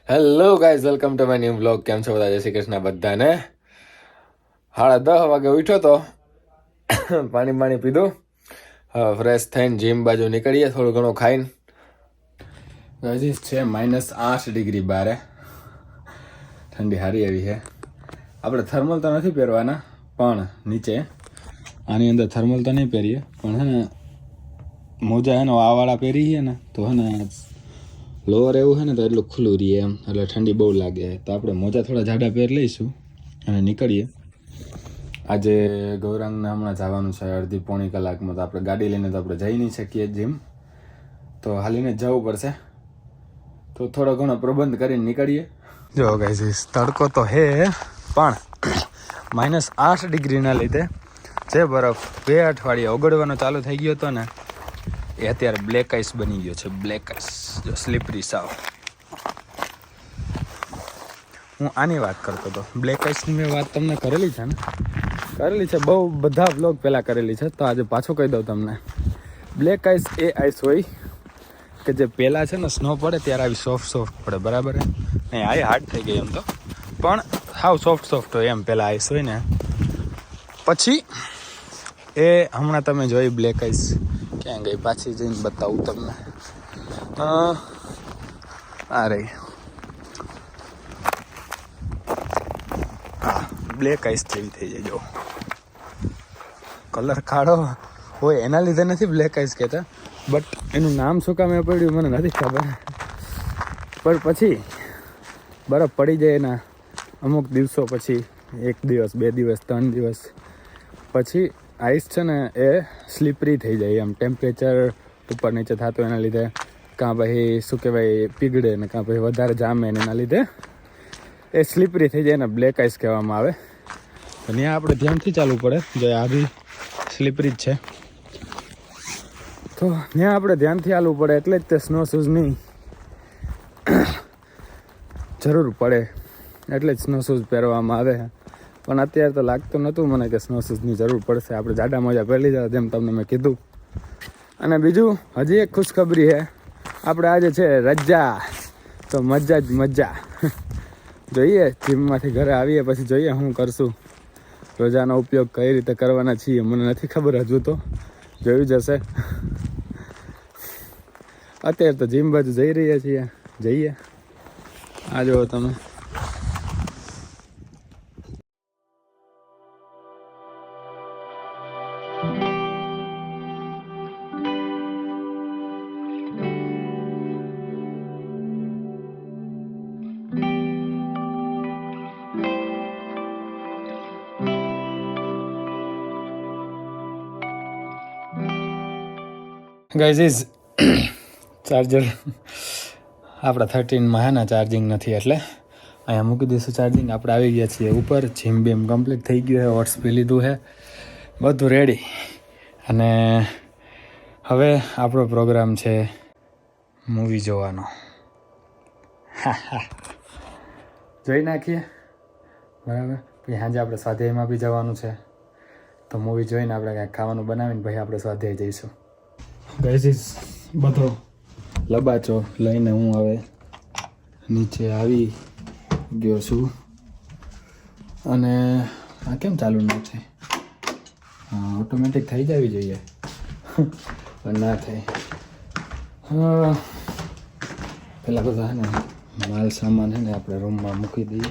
Hello guys, welcome to my new blog. કેમ છો બધા? જય શ્રી કૃષ્ણ બધાને. 10:30 વાગે ઉઠ્યો તો, પાણી પીધું, ફ્રેશ થઈને જીમ બાજુ નીકળીએ, થોડું ઘણું ખાઈને. હજી છે -8 ડિગ્રી બારે, ઠંડી હારી આવી છે. આપણે થર્મલ તો નથી પહેરવાના, પણ નીચે આની અંદર થર્મલ તો નહીં પહેરીએ, પણ હે ને મોજા હે ને આવાળા પહેરીએ ને તો હે ને લોઅર એવું છે ને તો એટલું ખુલ્લું રહીએ એમ, એટલે ઠંડી બહુ લાગે. તો આપણે મોજા થોડા જાડા પહેર લઈશું અને નીકળીએ. આજે ગૌરાંગને હમણાં જવાનું છે અડધી પોણી કલાકમાં, તો આપણે ગાડી લઈને તો આપણે જઈ નહીં શકીએ જીમ, તો હાલીને જ જવું પડશે. તો થોડો ઘણો પ્રબંધ કરીને નીકળીએ. જો ગાઈસ, તડકો તો હે, પણ -8 ડિગ્રીના લીધે જે બરફ 2 અઠવાડિયા ઓગળવાનો ચાલુ થઈ ગયો હતો ને, એ અત્યારે બ્લેક આઈસ બની ગયો છે. બ્લેક આઈસ, જો સ્લીપરી સાવ. હું આની વાત કરતો હતો, બ્લેક આઈસની મેં વાત તમને કરેલી છે ને, કરેલી છે, બહુ બધા વ્લોગ પહેલાં કરેલી છે, તો આજે પાછું કહી દઉં તમને. બ્લેક આઈસ એ આઈસ હોય કે જે પહેલાં છે ને સ્નો પડે ત્યારે આવી સોફ્ટ પડે, બરાબર હે? નહીં, આ હાર્ડ થઈ ગઈ એમ તો, પણ હાવ સોફ્ટ હોય એમ પહેલાં આઈસ હોય ને. પછી એ હમણાં તમે જોઈ બ્લેક આઈસ ક્યાં ગઈ, પાછી જઈને બતાવું તમને. આ રહી, હા, બ્લેક આઈસ જેવી થઈ જાય. જો કલર કાળો હોય એના લીધે નથી બ્લેક આઈસ કહેતા, બટ એનું નામ શું કામ એ પડ્યું મને નથી ખબર. પણ પછી બરફ પડી જાય એના અમુક દિવસો પછી, 1 દિવસ 2 દિવસ 3 દિવસ પછી આઈસ છે ને એ સ્લીપરી થઈ જાય એમ, ટેમ્પરેચર ઉપર નીચે થતું એના લીધે, કાં પછી શું કહેવાય પીગળે ને, કાં પછી વધારે જામે ને, એના લીધે એ સ્લીપરી થઈ જાય ને બ્લેક આઈસ કહેવામાં આવે. તો ત્યાં આપણે ધ્યાનથી ચાલવું પડે, જો આ બી સ્લીપરી જ છે, તો ત્યાં આપણે ધ્યાનથી ચાલવું પડે, એટલે જ તે સ્નો શૂઝની જરૂર પડે, એટલે જ સ્નો શૂઝ પહેરવામાં આવે. પણ અત્યારે તો લાગતું નહોતું મને કે સ્નો શૂઝની જરૂર પડશે. આપણે જાડા મોજા પહેરી લીધા જેમ તમને મેં કીધું. અને બીજું હજી એક ખુશખબરી છે, આપણે આજે છે રજા, તો મજા જ મજા. જોઈએ, જીમમાંથી ઘરે આવીએ પછી જોઈએ શું કરશું, રોજાનો ઉપયોગ કઈ રીતે કરવાના છીએ મને નથી ખબર, હજુ તો જોયું જશે. અત્યારે તો જીમ બાજુ જઈ રહ્યા છીએ, જઈએ. આ જુઓ તમે, ગાઈઝ ચાર્જર આપણા 13માં હે ને ચાર્જિંગ નથી, એટલે અહીંયા મૂકી દઈશું ચાર્જિંગ. આપણે આવી ગયા છીએ ઉપર, જીમ બીમ કમ્પ્લીટ થઈ ગયું છે, ઓટ્સ પી લીધું છે, બધું રેડી. અને હવે આપણો પ્રોગ્રામ છે મૂવી જોવાનો. જોઈ નાખીએ, બરાબર. પછી સાંજે આપણે સ્વાધ્યાયમાં બી જવાનું છે, તો મૂવી જોઈને આપણે કાંઈક ખાવાનું બનાવીને પછી આપણે સ્વાધ્યાય જઈશું. ગાઈઝ, બધો લબાચો લઈને હું હવે નીચે આવી ગયો છું. અને આ કેમ ચાલુ ન થાય? હા, ઓટોમેટિક થઈ જવી જોઈએ, પણ ના થાય. હા, પેલા બધા ને માલ સામાન છે ને આપણે રૂમમાં મૂકી દઈએ.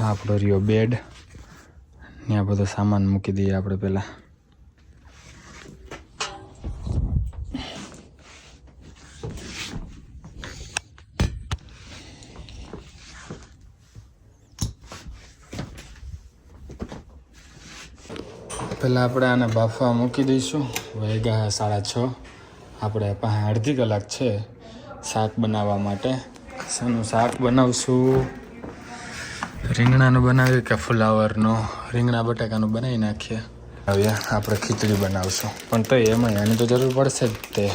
આપણો રહ્યો બેડ, ત્યાં બધો સામાન મૂકી દઈએ આપણે પહેલાં. પહેલાં આપણે આને બાફવા મૂકી દઈશું. વાગ્યા 6:30. આપણે પાસે અડધી કલાક છે શાક બનાવવા માટે. શાનું શાક બનાવશું? રીંગણાનું બનાવીએ કે ફુલાવરનું? રીંગણા બટાકાનું બનાવી નાખીએ. હવે આપણે ખીચડી બનાવશું, પણ તો એમાં આની તો જરૂર પડશે જ તે.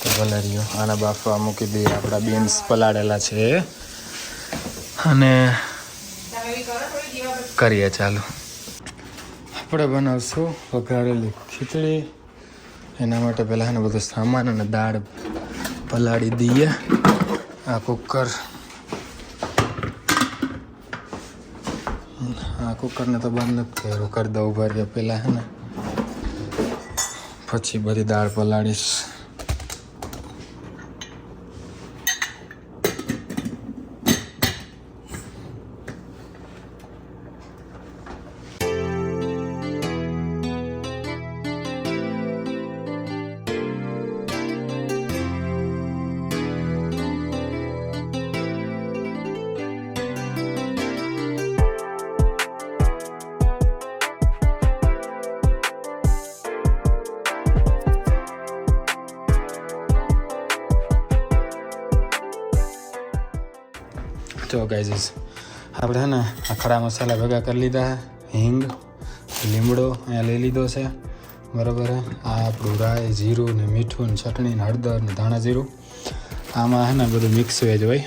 તો ભલે આને બાફવા મૂકી દઈએ. આપણા બીન્સ પલાળેલા છે અને કરીએ ચાલો. આપણે બનાવશું વઘારેલી ખીચડી. એના માટે પહેલાં એને બધું સામાન અને દાળ પલાળી દઈએ. આ કુકર, આ કુકરને તો બંધ નથી કર્યું, કરી દઉં ઉભા રહ્યા પહેલાં હે ને, પછી બધી દાળ પલાળીશ. જો ગાઈઝ આપણે છે ને આ ખડા મસાલા ભેગા કરી લીધા, હિંગ, લીમડો અહીંયા લઈ લીધો છે, બરાબર. આ આપણું રાઈ, જીરું ને મીઠું ને ચટણી ને હળદર ને ધાણા જીરું. આમાં છે ને બધું મિક્સ વેજ હોય,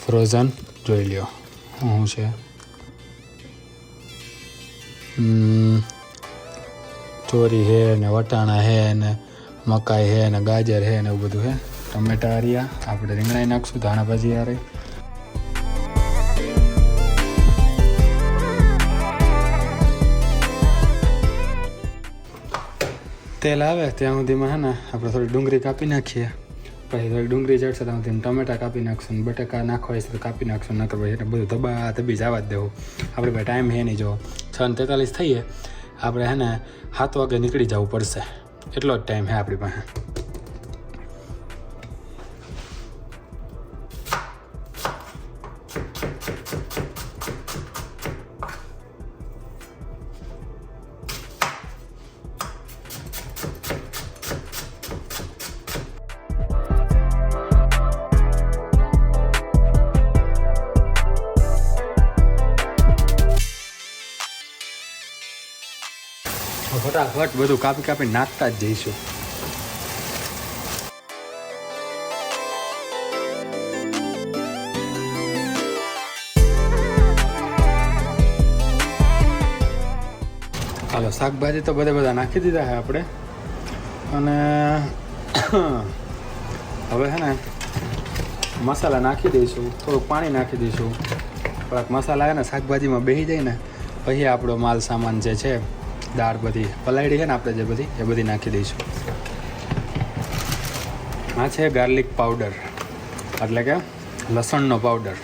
ફ્રોઝન. જોઈ લ્યો શું છે, ચોરી છે ને વટાણા છે ને મકાઈ છે ને ગાજર છે ને એવું બધું છે. ટમેટા હરિયા આપણે રીંગણાઈ નાખશું, ધાણા ભાજી હારે. તેલ આવે ત્યાં સુધીમાં છે ને આપણે થોડી ડુંગળી કાપી નાખીએ, પછી થોડી ડુંગળી ચડશે ત્યાં સુધી ટમેટા કાપી નાખશું, બટાકા નાખવા હોય તો કાપી નાખશું, નકર પછી એટલે બધું ધબા ધબી જવા જ દેવું. આપણે ભાઈ ટાઈમ છે નહીં, જો 6:43 થઈએ, આપણે છે ને 7 વાગે નીકળી જવું પડશે, એટલો જ ટાઈમ છે આપણી પાસે. ફટાફટ બધું કાપી કાપી નાખતા જ જઈશું. હાલો, શાકભાજી તો બધા નાખી દીધા છે આપણે, અને હવે છે ને મસાલા નાખી દઈશું, થોડુંક પાણી નાખી દઈશું. થોડાક મસાલા છે ને શાકભાજીમાં બેસી જાય ને પછી આપણો માલ સામાન જે છે, દાળ બધી પલાળી છે ને આપણે જે બધી, એ બધી નાખી દઈશું. આ છે ગાર્લિક પાવડર, એટલે કે લસણનો પાવડર.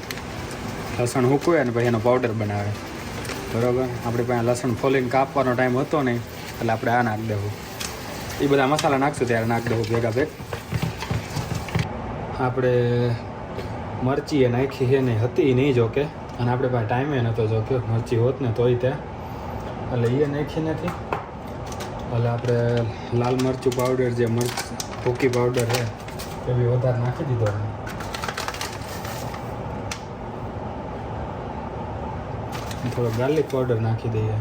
લસણ સૂકવે ને પછી એનો પાવડર બનાવે, બરાબર. આપણે પાસે લસણ ફોલીને કાપવાનો ટાઈમ હતો નહીં, એટલે આપણે આ નાખી દેવું. એ બધા મસાલા નાખશું ત્યારે નાખી દેવું ભેગા ભેગ. આપણે મરચી એ નાખી છે ને, હતી નહીં જોકે, અને આપણે પાસે ટાઈમે નહોતો જોકે, મરચી હોત ને તોય ત્યાં, એટલે એ નાખી નથી. એટલે આપણે લાલ મરચું પાવડર, જે ભૂકી પાવડર છે એ બી વધારે નાખી દીધો. થોડો ગાર્લિક પાવડર નાખી દઈએ.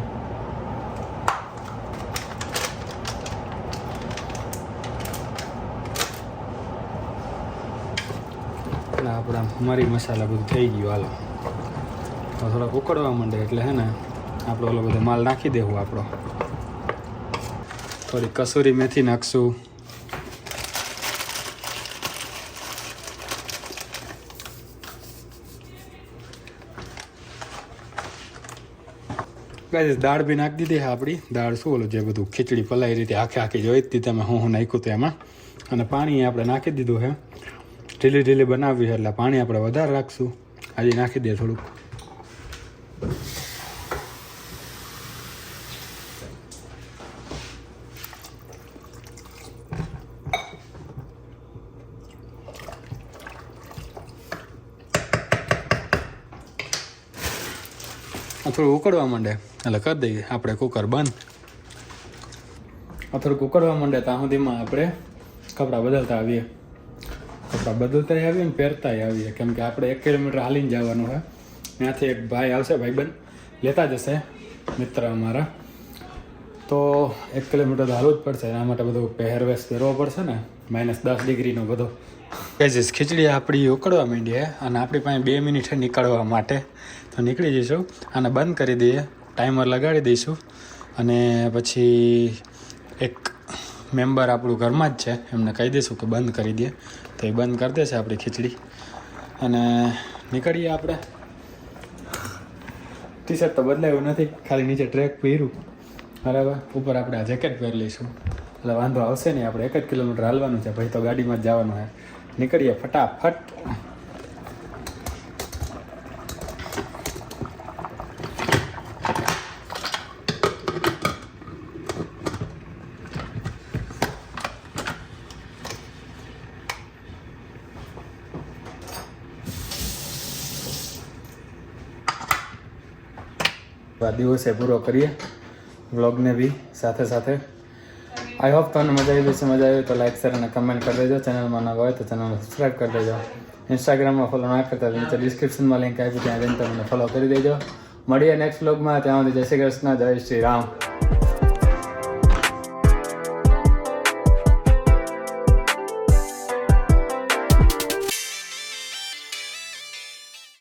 એટલે આપણા મરી મસાલા બધું થઈ ગયું. હાલો, તો થોડોક ઉકળવા માંડે એટલે હે ને આપણો ઓલો બધો માલ નાખી દેવું. આપણો થોડી કસૂરી મેથી નાખશું, ગાઈસ દાળ બી નાખી દીધી. આપણી દાળ શું ઓલું જે બધું ખીચડી પલાઈ રીતે આખી જોઈ હતી તમે, હું નાખ્યું હતું એમાં, અને પાણી આપણે નાખી દીધું છે. ઢીલી બનાવવી છે એટલે પાણી આપણે વધારે રાખશું. આજે નાખી દઈએ થોડુંક. થોડું ઉકળવા માંડે એટલે કરી દઈએ આપણે કુકર બંધ. થોડુંક ઉકળવા માંડે ત્યાં સુધીમાં આપણે કપડાં બદલતા આવીએ. ને પહેરતા આવીએ, કેમ કે આપણે 1 કિલોમીટર હાલીને જવાનું છે. ત્યાંથી એક ભાઈ આવશે, ભાઈબંધ લેતા જશે, મિત્ર અમારા. તો 1 કિલોમીટર તો હાલવું જ પડશે. એના માટે બધું પહેરવેશ પહેરવો પડશે ને, -10 ડિગ્રીનો બધો. ખીચડી આપણી ઉકળવા માંડીએ અને આપણી પાસે 2 મિનિટ છે નીકળવા માટે, તો નીકળી જઈશું. આને બંધ કરી દઈએ, ટાઈમર લગાડી દઈશું, અને પછી એક મેમ્બર આપણું ઘરમાં જ છે, એમને કહી દઈશું કે બંધ કરી દે. તો એ બંધ કરી દેશે આપણી ખીચડી અને નીકળીએ આપણે. ટી શર્ટ તો બદલાયું નથી, ખાલી નીચે ટ્રેક પહેર્યું. બરાબર, ઉપર આપણે આ જેકેટ પહેરી લઈશું એટલે વાંધો આવશે નહીં. આપણે 1 જ કિલોમીટર હાલવાનું છે ભાઈ, તો ગાડીમાં જ જવાનું છે. નીકળીએ ફટાફટ. આ દિવસે પૂરો કરીએ વ્લોગને બી સાથે સાથે. આઈ હોપ તમને મજા આવી જશે. મજા આવી તો લાઈક શેર અને કમેન્ટ કરી દેજો. ચેનલમાં નવા હોય તો ચેનલને સબસ્ક્રાઈબ કરી દેજો. ઇન્સ્ટાગ્રામમાં ફોલો ના કરતા નીચે ડિસ્ક્રિપ્શનમાં લિંક આપી, ત્યાં જઈને તમને ફોલો કરી દેજો. મળીએ નેક્સ્ટ વ્લોગમાં. ત્યાં સુધી જય શ્રી કૃષ્ણ, જય શ્રી રામ.